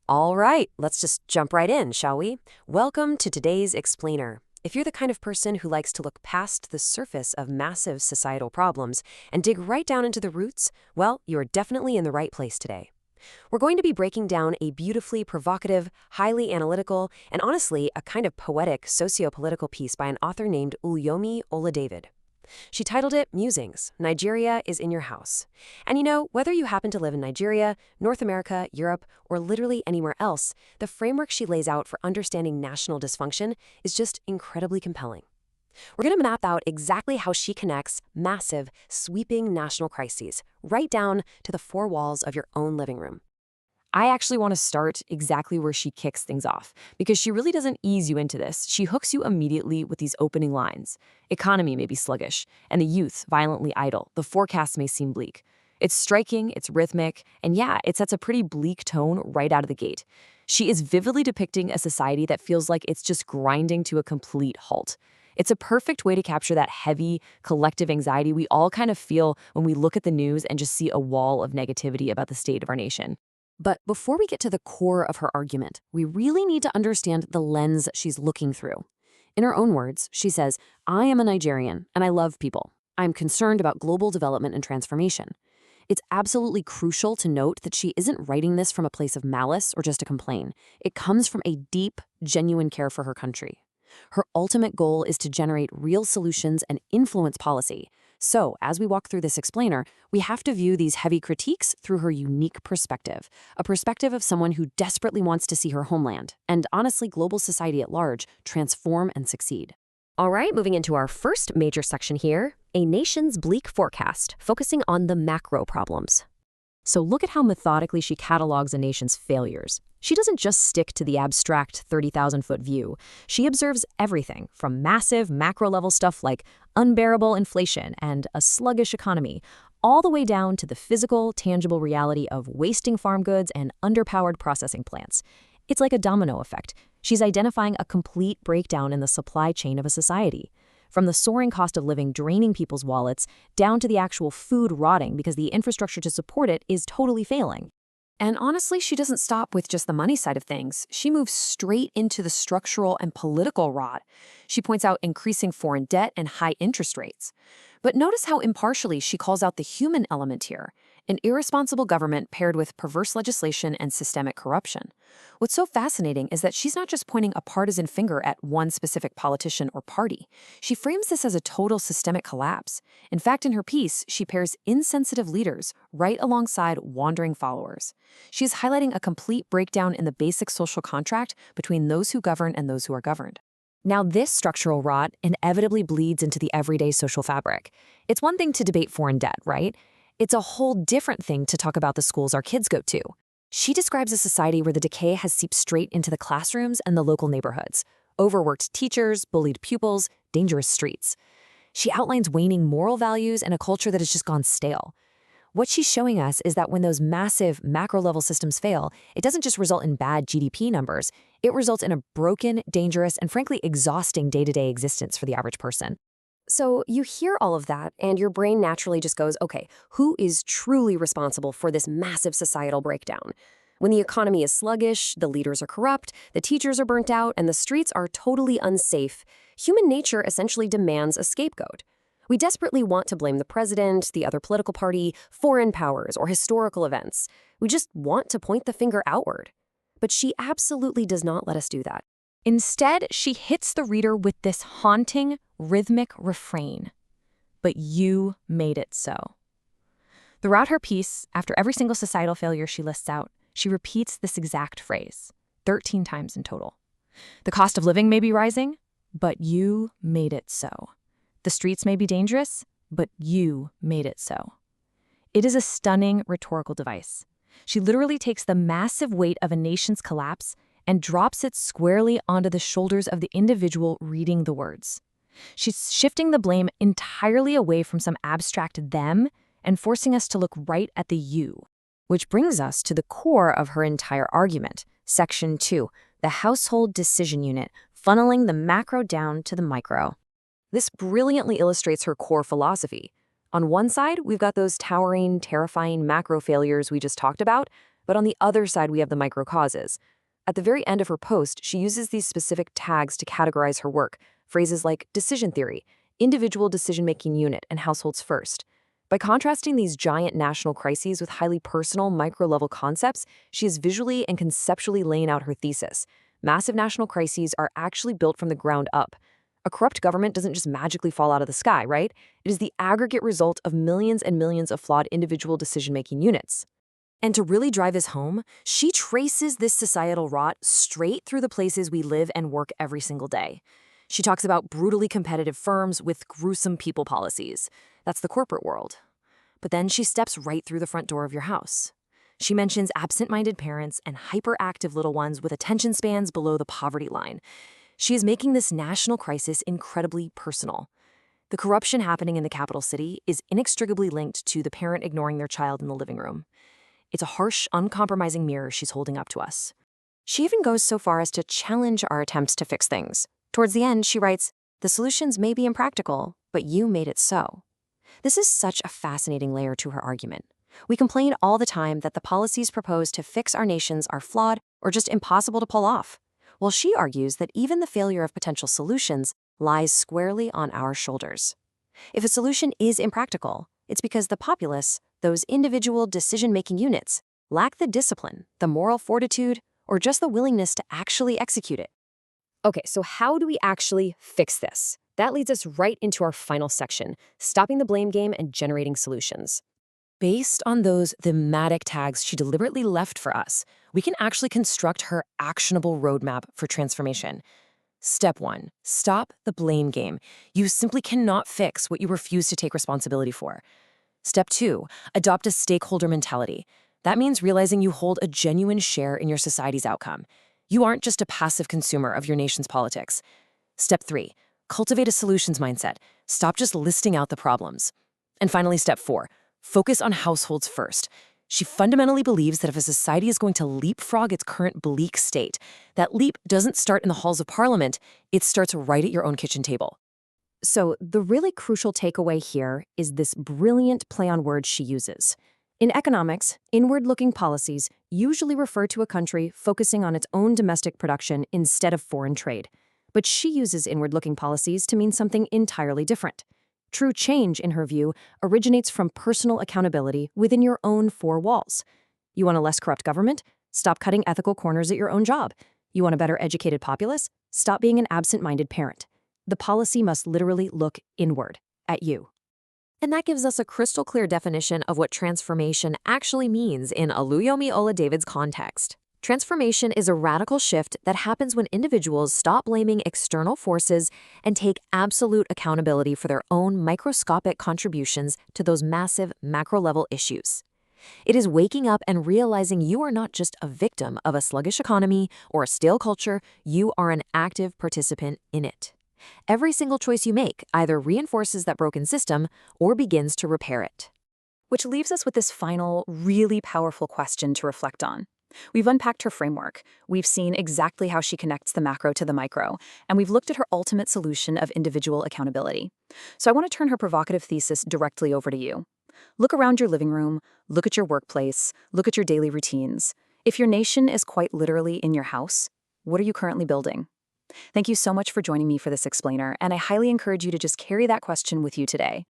All right, let's just jump right in, shall we? Welcome to today's Explainer. If you're the kind of person who likes to look past the surface of massive societal problems and dig right down into the roots, well, you're definitely in the right place today. We're going to be breaking down a beautifully provocative, highly analytical, and honestly, a kind of poetic socio-political piece by an author named Uluyomi Oladavid. She titled it Musings, Nigeria is in Your House. And whether you happen to live in Nigeria, North America, Europe, or literally anywhere else, the framework she lays out for understanding national dysfunction is just incredibly compelling. We're going to map out exactly how she connects massive, sweeping national crises right down to the four walls of your own living room. I actually want to start exactly where she kicks things off, because she really doesn't ease you into this. She hooks you immediately with these opening lines. Economy may be sluggish, and the youth violently idle. The forecasts may seem bleak. It's striking, it's rhythmic, and yeah, it sets a pretty bleak tone right out of the gate. She is vividly depicting a society that feels like it's just grinding to a complete halt. It's a perfect way to capture that heavy, collective anxiety we all kind of feel when we look at the news and just see a wall of negativity about the state of our nation. But before we get to the core of her argument, we really need to understand the lens she's looking through. In her own words, she says, I am a Nigerian, and I love people. I'm concerned about global development and transformation. It's absolutely crucial to note that she isn't writing this from a place of malice or just to complain. It comes from a deep, genuine care for her country. Her ultimate goal is to generate real solutions and influence policy. So, as we walk through this explainer, we have to view these heavy critiques through her unique perspective, a perspective of someone who desperately wants to see her homeland, and honestly global society at large, transform and succeed. All right, moving into our first major section here, a nation's bleak forecast, focusing on the macro problems. So look at how methodically she catalogs a nation's failures. She doesn't just stick to the abstract 30,000-foot view. She observes everything from massive macro-level stuff like unbearable inflation and a sluggish economy, all the way down to the physical, tangible reality of wasting farm goods and underpowered processing plants. It's like a domino effect. She's identifying a complete breakdown in the supply chain of a society. From the soaring cost of living draining people's wallets down to the actual food rotting because the infrastructure to support it is totally failing. And honestly, she doesn't stop with just the money side of things. She moves straight into the structural and political rot. She points out increasing foreign debt and high interest rates. But notice how impartially she calls out the human element here, an irresponsible government paired with perverse legislation and systemic corruption. What's so fascinating is that she's not just pointing a partisan finger at one specific politician or party. She frames this as a total systemic collapse. In fact, in her piece, she pairs insensitive leaders right alongside wandering followers. She is highlighting a complete breakdown in the basic social contract between those who govern and those who are governed. Now, this structural rot inevitably bleeds into the everyday social fabric. It's one thing to debate foreign debt, right? It's a whole different thing to talk about the schools our kids go to. She describes a society where the decay has seeped straight into the classrooms and the local neighborhoods. Overworked teachers, bullied pupils, dangerous streets. She outlines waning moral values and a culture that has just gone stale. What she's showing us is that when those massive macro-level systems fail, it doesn't just result in bad GDP numbers. It results in a broken, dangerous, and frankly exhausting day-to-day existence for the average person. So you hear all of that, and your brain naturally just goes, okay, who is truly responsible for this massive societal breakdown? When the economy is sluggish, the leaders are corrupt, the teachers are burnt out, and the streets are totally unsafe, human nature essentially demands a scapegoat. We desperately want to blame the president, the other political party, foreign powers, or historical events. We just want to point the finger outward. But she absolutely does not let us do that. Instead, she hits the reader with this haunting, rhythmic refrain. But you made it so. Throughout her piece, after every single societal failure she lists out, she repeats this exact phrase, 13 times in total. The cost of living may be rising, but you made it so. The streets may be dangerous, but you made it so. It is a stunning rhetorical device. She literally takes the massive weight of a nation's collapse and drops it squarely onto the shoulders of the individual reading the words. She's shifting the blame entirely away from some abstract them and forcing us to look right at the you. Which brings us to the core of her entire argument, Section 2, the household decision unit, funneling the macro down to the micro. This brilliantly illustrates her core philosophy. On one side, we've got those towering, terrifying macro failures we just talked about, But on the other side, we have the micro causes. At the very end of her post, she uses these specific tags to categorize her work, phrases like decision theory, individual decision-making unit, and households first. By contrasting these giant national crises with highly personal, micro-level concepts, she is visually and conceptually laying out her thesis. Massive national crises are actually built from the ground up. A corrupt government doesn't just magically fall out of the sky, right? It is the aggregate result of millions and millions of flawed individual decision-making units. And to really drive this home, she traces this societal rot straight through the places we live and work every single day. She talks about brutally competitive firms with gruesome people policies. That's the corporate world. But then she steps right through the front door of your house. She mentions absent-minded parents and hyperactive little ones with attention spans below the poverty line. She is making this national crisis incredibly personal. The corruption happening in the capital city is inextricably linked to the parent ignoring their child in the living room. It's a harsh, uncompromising mirror she's holding up to us. She even goes so far as to challenge our attempts to fix things. Towards the end, she writes, "The solutions may be impractical, but you made it so." This is such a fascinating layer to her argument. We complain all the time that the policies proposed to fix our nations are flawed or just impossible to pull off. Well, she argues that even the failure of potential solutions lies squarely on our shoulders. If a solution is impractical, it's because the populace, those individual decision-making units, lack the discipline, the moral fortitude, or just the willingness to actually execute it. Okay, so how do we actually fix this? That leads us right into our final section, stopping the blame game and generating solutions. Based on those thematic tags she deliberately left for us, we can actually construct her actionable roadmap for transformation. Step 1, stop the blame game. You simply cannot fix what you refuse to take responsibility for. Step 2, adopt a stakeholder mentality. That means realizing you hold a genuine share in your society's outcome. You aren't just a passive consumer of your nation's politics. Step 3, cultivate a solutions mindset. Stop just listing out the problems. And finally, step 4, focus on households first. She fundamentally believes that if a society is going to leapfrog its current bleak state, that leap doesn't start in the halls of parliament, it starts right at your own kitchen table. So the really crucial takeaway here is this brilliant play on words she uses. In economics, inward-looking policies usually refer to a country focusing on its own domestic production instead of foreign trade. But she uses inward-looking policies to mean something entirely different. True change, in her view, originates from personal accountability within your own four walls. You want a less corrupt government? Stop cutting ethical corners at your own job. You want a better educated populace? Stop being an absent-minded parent. The policy must literally look inward, at you. And that gives us a crystal clear definition of what transformation actually means in Oluyomi Oladevid's context. Transformation is a radical shift that happens when individuals stop blaming external forces and take absolute accountability for their own microscopic contributions to those massive macro-level issues. It is waking up and realizing you are not just a victim of a sluggish economy or a stale culture, you are an active participant in it. Every single choice you make either reinforces that broken system or begins to repair it. Which leaves us with this final, really powerful question to reflect on. We've unpacked her framework, we've seen exactly how she connects the macro to the micro, and we've looked at her ultimate solution of individual accountability. So I want to turn her provocative thesis directly over to you. Look around your living room, look at your workplace, look at your daily routines. If your nation is quite literally in your house, what are you currently building? Thank you so much for joining me for this explainer, and I highly encourage you to just carry that question with you today.